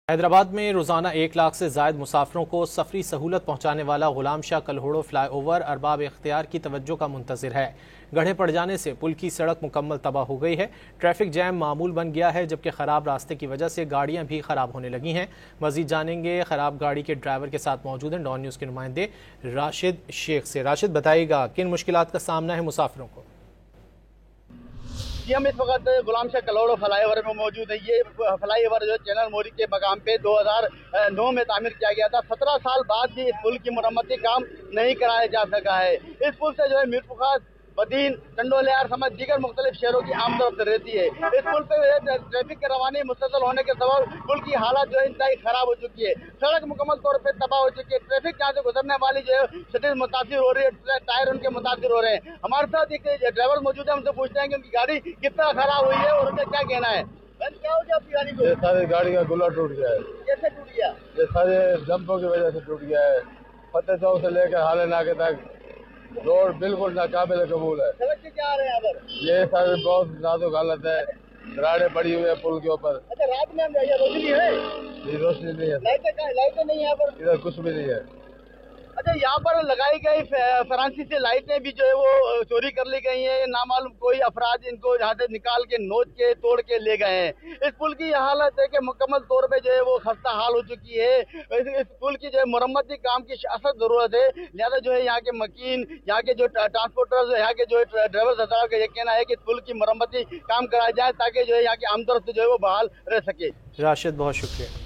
हैदराबाद में रोजाना 1 लाख से जायद मुसाफिरों को सफरी सहूलत पहुंचाने वाला गुलाम शाह कल्होड़ो फ्लाईओवर अरबाब इख्तियार की तवज्जो का मुंतजिर है। गड्ढे पड़ जाने से पुल की सड़क मुकम्मल तबाह हो गई है। ट्रैफिक जैम मामूल बन गया है, जबकि खराब रास्ते की वजह से गाड़ियां भी खराब होने लगी हैं। मजीद जानेंगे खराब गाड़ी के ड्राइवर के साथ मौजूद हैं डॉन न्यूज़ के नुमाइंदे राशिद शेख से। राशिद, बताइएगा किन मुश्किलात का सामना है मुसाफिरों को? जी, हम इस वक्त गुलाम शाह कल्होड़ो फ्लाईओवर में मौजूद है। ये फ्लाईओवर जो जनरल मोदी के मकाम पे 2009 में तामीर किया गया था। 17 साल बाद भी इस पुल की मुरम्मती काम नहीं कराया जा सका है। इस पुल से जो है मीर फुखार, बदीन, टंडोलियार समेत दीगर मुख्तलिफ शहरों की आमद रहती है। इस पुल पे ट्रैफिक की रवानी मुस्तसल होने के सबब पुल की हालत जो है इंतहाई खराब हो चुकी है। सड़क मुकम्मल तौर पर तबाह हो चुकी है। ट्रैफिक जहाँ से गुजरने वाली जो है शदीद मुतासिर हो रही है, टायर उनके मुतासिर हो रहे हैं। हमारे साथ एक ड्राइवर मौजूद है, हमसे पूछते हैं कि उनकी गाड़ी कितना खराब हुई है और उनका क्या कहना है। क्या हो गया आपकी गाड़ी को? ये सारी गाड़ी का गुला टूट गया है। कैसे टूट गया? ये सारे जंपों की वजह से टूट गया है। फतेह चौक से लेकर हाले नाके तक रोड बिल्कुल नाकाबिल कबूल है। सड़क से क्या आ रहे हैं यहाँ पर? ये सारे बहुत नाजुक हालत है, दरारें पड़ी हुई है पुल के ऊपर। अच्छा, रात में रोशनी है? ये रोशनी नहीं है, लाइटें नहीं है यहाँ पर? इधर कुछ भी नहीं है। अच्छा, यहाँ पर लगाई गई फ्रांसीसी लाइटें भी जो है वो चोरी कर ली गई हैं। नामालूम कोई अफराद इनको यहाँ से निकाल के नोच के तोड़ के ले गए हैं। इस पुल की यह हालत है कि मुकम्मल तौर पे जो है वो खस्ता हाल हो चुकी है। इस पुल की जो है मुरम्मती काम की सख्त जरूरत है। लिहाजा जो है यहाँ के मकीन, यहाँ के जो ट्रांसपोर्टर्स, यहाँ के जो ड्राइवर का ये कहना है कि पुल की मुरम्मती काम कराया जाए ताकि जो है यहाँ की आमदोरफ्त जो है वो बहाल रह सके। राशिद, बहुत शुक्रिया।